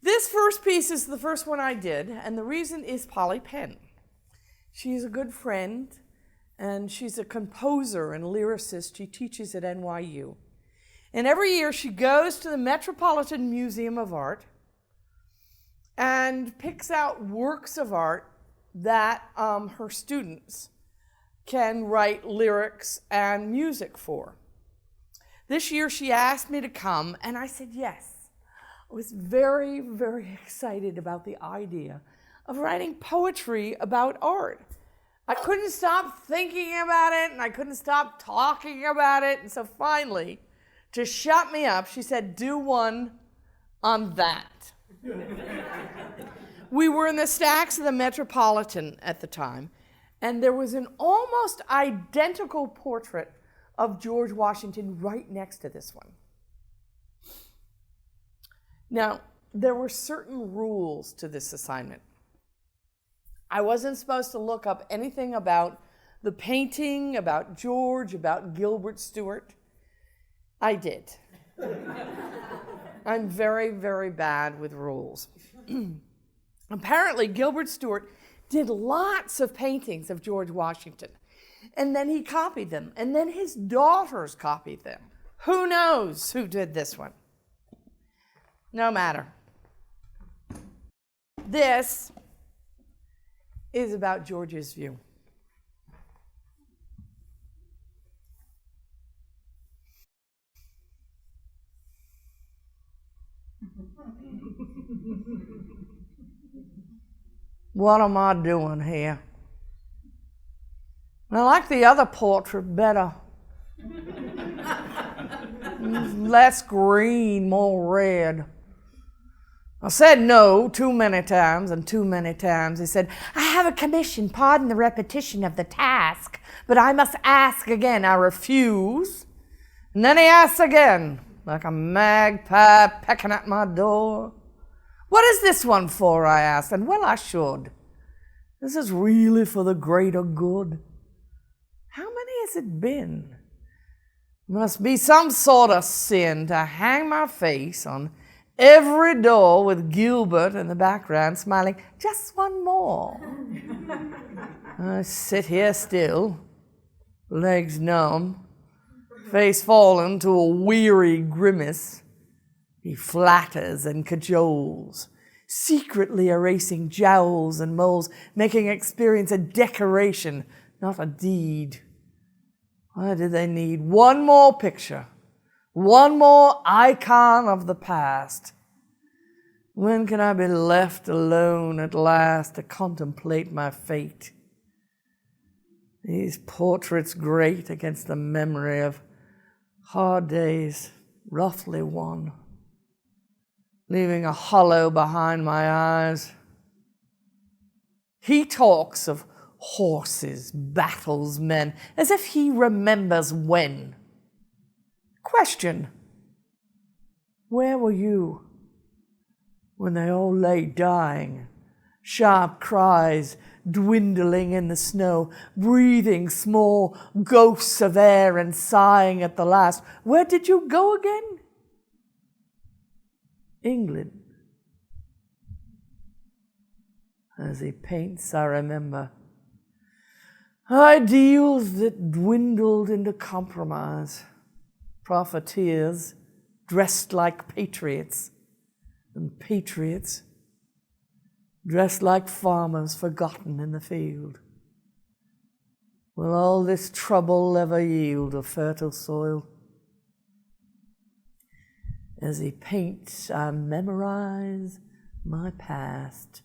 This first piece is the first one I did, and the reason is Polly Penn. She's a good friend, and she's a composer and lyricist. She teaches at NYU. And every year she goes to the Metropolitan Museum of Art and picks out works of art that her students can write lyrics and music for. This year she asked me to come, and I said yes. I was very, very excited about the idea of writing poetry about art. I couldn't stop thinking about it, and I couldn't stop talking about it, and so finally, to shut me up, she said, do one on that. We were in the stacks of the Metropolitan at the time, and there was an almost identical portrait of George Washington right next to this one. Now, there were certain rules to this assignment. I wasn't supposed to look up anything about the painting, about George, about Gilbert Stuart. I did. I'm very, very bad with rules. Apparently, Gilbert Stuart did lots of paintings of George Washington, and then he copied them, and then his daughters copied them. Who knows who did this one? No matter. This is about George's view. What am I doing here? I like the other portrait better. Less green, more red. I said no too many times, and too many times he said, I have a commission, pardon the repetition of the task, but I must ask again. I refuse. And then he asks again, like a magpie pecking at my door. What is this one for, I asked, and well I should. This is really for the greater good. How many has it been? Must be some sort of sin to hang my face on every door with Gilbert in the background smiling, just one more. I sit here still, legs numb, face fallen to a weary grimace. He flatters and cajoles, secretly erasing jowls and moles, making experience a decoration, not a deed. Why do they need one more picture, one more icon of the past? When can I be left alone at last to contemplate my fate? These portraits grate against the memory of hard days roughly won, leaving a hollow behind my eyes. He talks of horses, battles, men, as if he remembers when. Question: where were you when they all lay dying? Sharp cries dwindling in the snow, breathing small ghosts of air and sighing at the last. Where did you go again? England. As he paints, I remember ideals that dwindled into compromise, profiteers dressed like patriots, and patriots dressed like farmers forgotten in the field. Will all this trouble ever yield a fertile soil? As he paints, I memorize my past,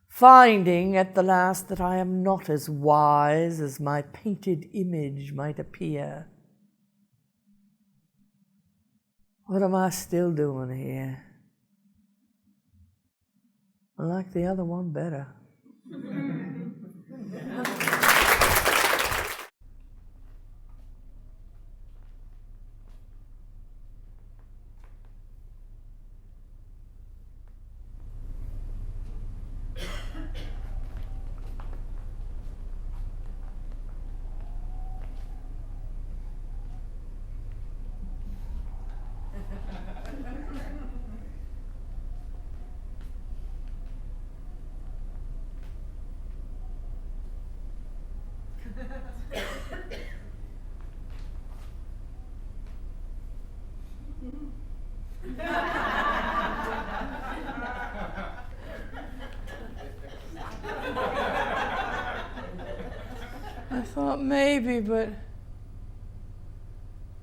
finding at the last that I am not as wise as my painted image might appear. What am I still doing here? I like the other one better. I thought maybe, but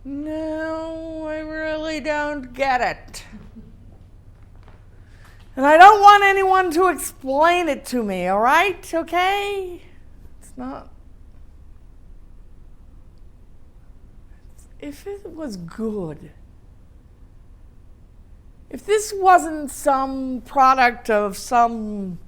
no, I really don't get it. And I don't want anyone to explain it to me, all right? Okay? It's not. If it was good, if this wasn't some product of some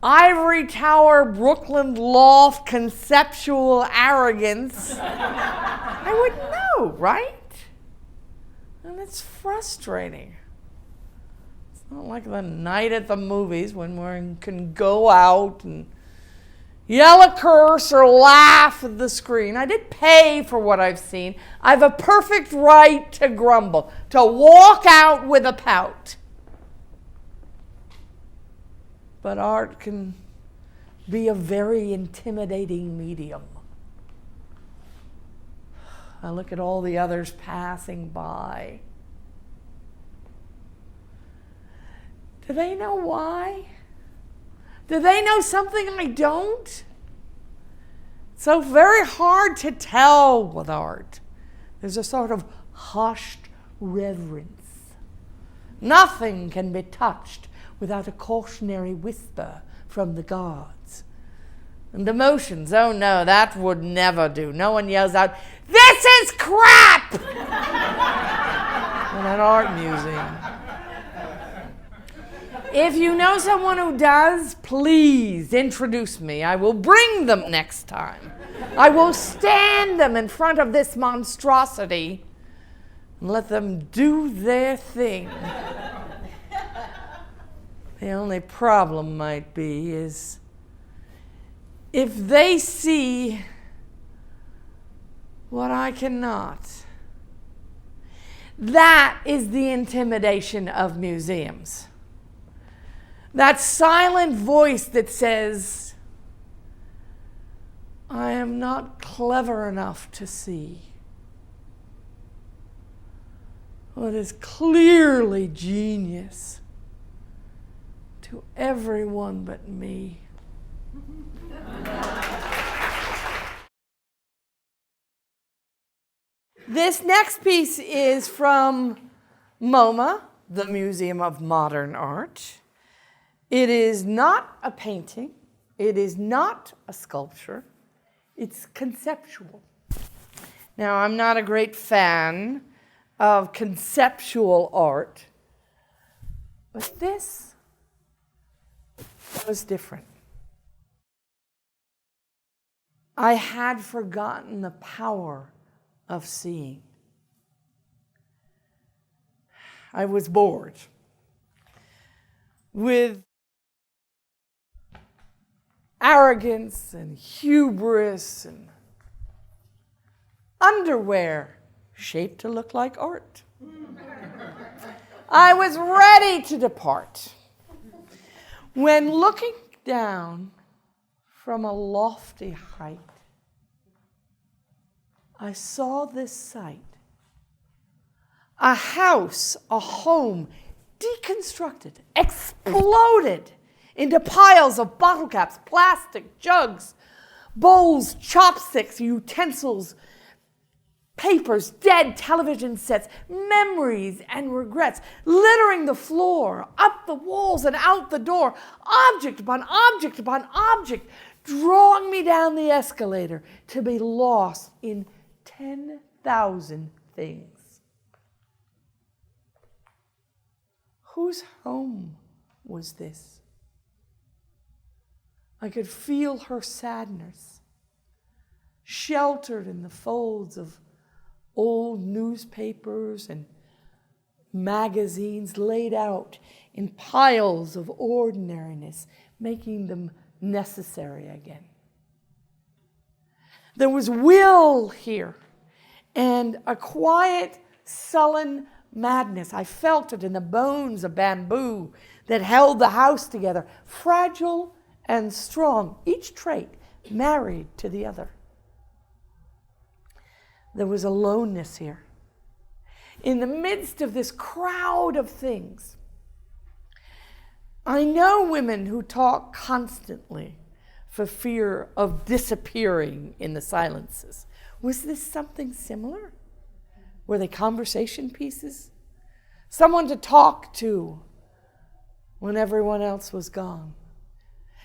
ivory tower, Brooklyn loft, conceptual arrogance, I would know, right? And it's frustrating. It's not like the night at the movies when we can go out and yell a curse or laugh at the screen. I did pay for what I've seen. I have a perfect right to grumble, to walk out with a pout. But art can be a very intimidating medium. I look at all the others passing by. Do they know why? Do they know something I don't? It's so very hard to tell with art. There's a sort of hushed reverence. Nothing can be touched without a cautionary whisper from the gods. And emotions, oh no, that would never do. No one yells out, "This is crap!" in an art museum. If you know someone who does, please introduce me. I will bring them next time. I will stand them in front of this monstrosity and let them do their thing. The only problem might be is if they see what I cannot. That is the intimidation of museums. That silent voice that says, I am not clever enough to see what is clearly genius to everyone but me. This next piece is from MoMA, the Museum of Modern Art. It is not a painting. It is not a sculpture. It's conceptual. Now, I'm not a great fan of conceptual art, but this was different. I had forgotten the power of seeing. I was bored with arrogance and hubris and underwear shaped to look like art. I was ready to depart when, looking down from a lofty height, I saw this sight. A house, a home, deconstructed, exploded into piles of bottle caps, plastic, jugs, bowls, chopsticks, utensils, papers, dead television sets, memories and regrets, littering the floor, up the walls and out the door, object upon object upon object, drawing me down the escalator to be lost in 10,000 things. Whose home was this? I could feel her sadness, sheltered in the folds of old newspapers and magazines laid out in piles of ordinariness, making them necessary again. There was will here and a quiet, sullen madness. I felt it in the bones of bamboo that held the house together, fragile and strong, each trait married to the other. There was aloneness here. In the midst of this crowd of things, I know women who talk constantly for fear of disappearing in the silences. Was this something similar? Were they conversation pieces? Someone to talk to when everyone else was gone?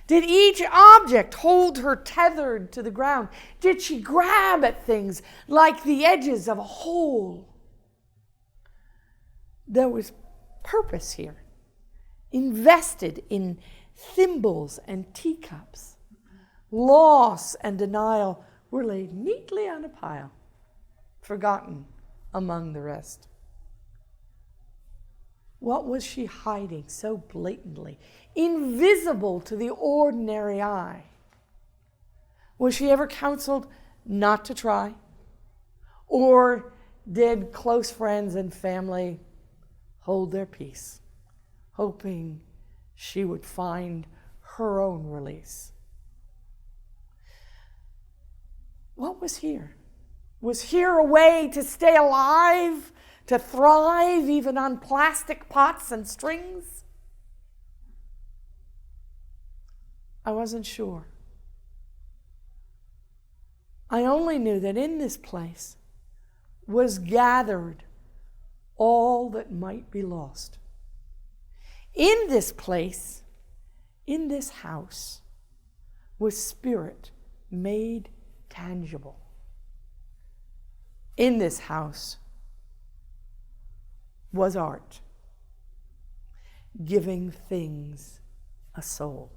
Did each object hold her tethered to the ground? Did she grab at things like the edges of a hole? There was purpose here, invested in thimbles and teacups. Loss and denial were laid neatly on a pile, forgotten among the rest. What was she hiding so blatantly, invisible to the ordinary eye? Was she ever counseled not to try? Or did close friends and family hold their peace, hoping she would find her own release? What was here? Was here a way to stay alive, to thrive even on plastic pots and strings? I wasn't sure. I only knew that in this place was gathered all that might be lost. In this place, in this house, was spirit made tangible. In this house was art, giving things a soul.